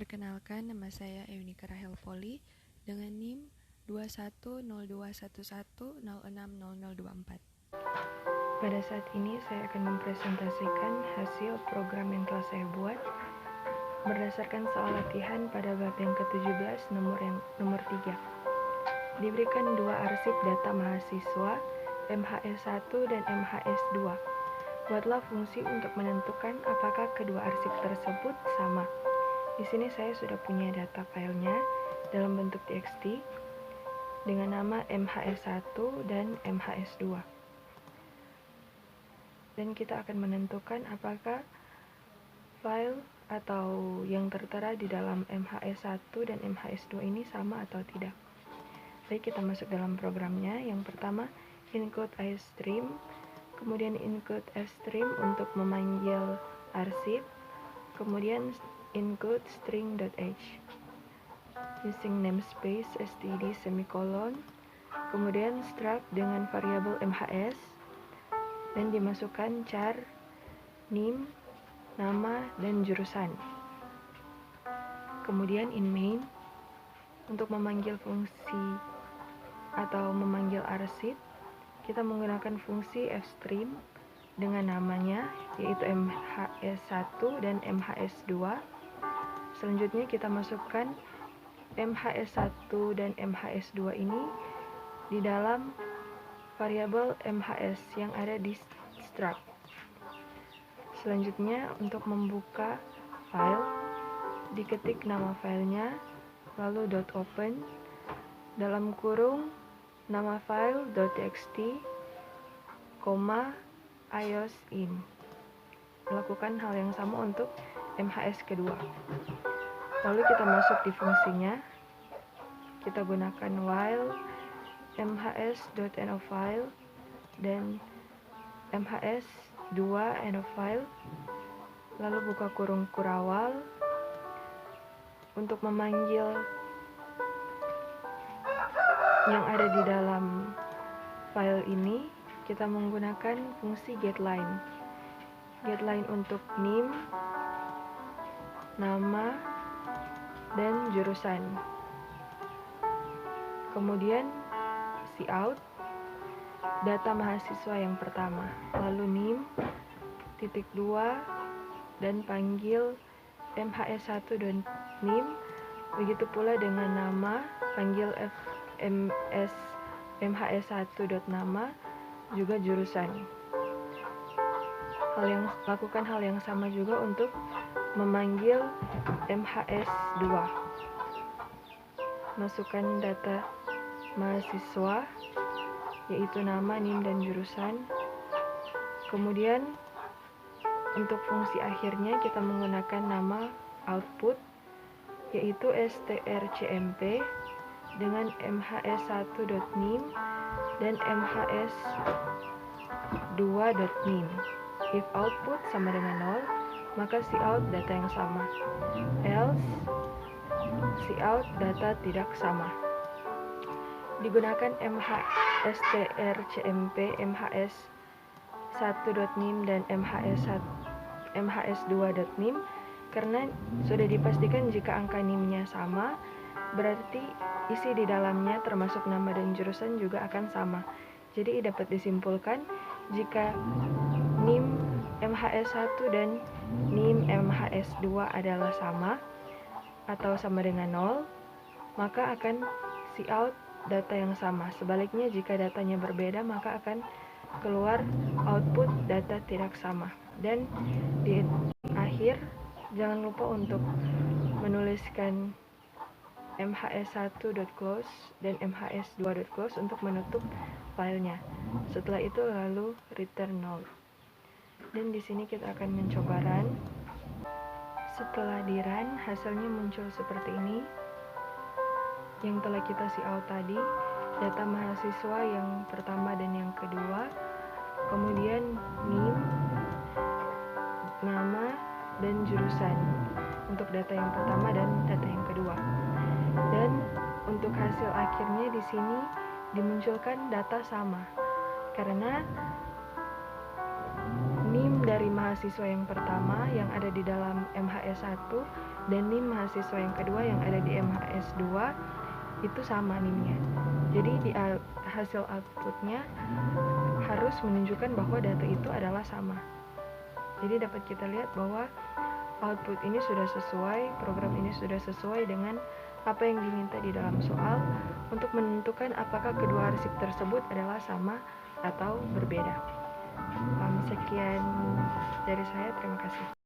Perkenalkan, nama saya Eunika Rahel Poli dengan NIM 210211060024. Pada saat ini saya akan mempresentasikan hasil program yang telah saya buat berdasarkan soal latihan pada bab yang ke-17 nomor 3. Diberikan dua arsip data mahasiswa MHS1 dan MHS2. Buatlah fungsi untuk menentukan apakah kedua arsip tersebut sama. Di sini saya sudah punya data filenya dalam bentuk txt dengan nama MHS1 dan MHS2. Dan kita akan menentukan apakah file atau yang tertera di dalam MHS1 dan MHS2 ini sama atau tidak. Baik, kita masuk dalam programnya. Yang pertama, include iStream, kemudian include string untuk memanggil arsip, kemudian include string.h using namespace std semicolon, kemudian struct dengan variabel MHS dan dimasukkan char, name, nama, dan jurusan. Kemudian in main untuk memanggil fungsi atau memanggil arsip, kita menggunakan fungsi fstream dengan namanya yaitu MHS1 dan MHS2. Selanjutnya kita masukkan MHS1 dan MHS2 ini di dalam variabel MHS yang ada di struct. Selanjutnya untuk membuka file, diketik nama filenya, lalu .open, dalam kurung nama file .txt, iOS_in. Lakukan hal yang sama untuk MHS kedua. Lalu kita masuk di fungsinya. Kita gunakan while mhs.endOfFile dan mhs2 endOfFile. Lalu buka kurung kurawal. Untuk memanggil yang ada di dalam file ini, kita menggunakan fungsi getLine. GetLine untuk name, nama, dan jurusan. Kemudian cout, data mahasiswa yang pertama. Lalu name, titik 2, dan panggil MHS1 dan name. Begitu pula dengan nama, panggil MHS1.nama, juga jurusan. Lakukan hal yang sama juga untuk memanggil MHS2. Masukkan data mahasiswa yaitu nama, NIM, dan jurusan. Kemudian untuk fungsi akhirnya kita menggunakan nama output yaitu strcmp dengan mhs1.name dan mhs2.name. If output sama dengan 0, maka cout data yang sama. Else, cout data tidak sama. Digunakan strcmp, mhs1.name dan mhs2.name karena sudah dipastikan jika angka NIM-nya sama, berarti isi di dalamnya termasuk nama dan jurusan juga akan sama. Jadi dapat disimpulkan jika NIM MHS1 dan NIM MHS2 adalah sama atau sama dengan 0, maka akan cout data yang sama. Sebaliknya jika datanya berbeda, maka akan keluar output data tidak sama. Dan di akhir jangan lupa untuk menuliskan mhs1.close dan mhs2.close untuk menutup filenya. Setelah itu lalu return 0. Dan di sini kita akan mencoba run. Setelah di run, hasilnya muncul seperti ini. Yang telah kita cout tadi, data mahasiswa yang pertama dan yang kedua, kemudian name, nama, dan jurusan untuk data yang pertama dan data yang kedua. Dan untuk hasil akhirnya di sini dimunculkan data sama karena NIM dari mahasiswa yang pertama yang ada di dalam MHS1 dan NIM mahasiswa yang kedua yang ada di MHS 2 itu sama NIM-nya. Jadi di hasil outputnya harus menunjukkan bahwa data itu adalah sama. Jadi dapat kita lihat bahwa output ini sudah sesuai, program ini sudah sesuai dengan apa yang diminta di dalam soal untuk menentukan apakah kedua arsip tersebut adalah sama atau berbeda. Sekian dari saya, terima kasih.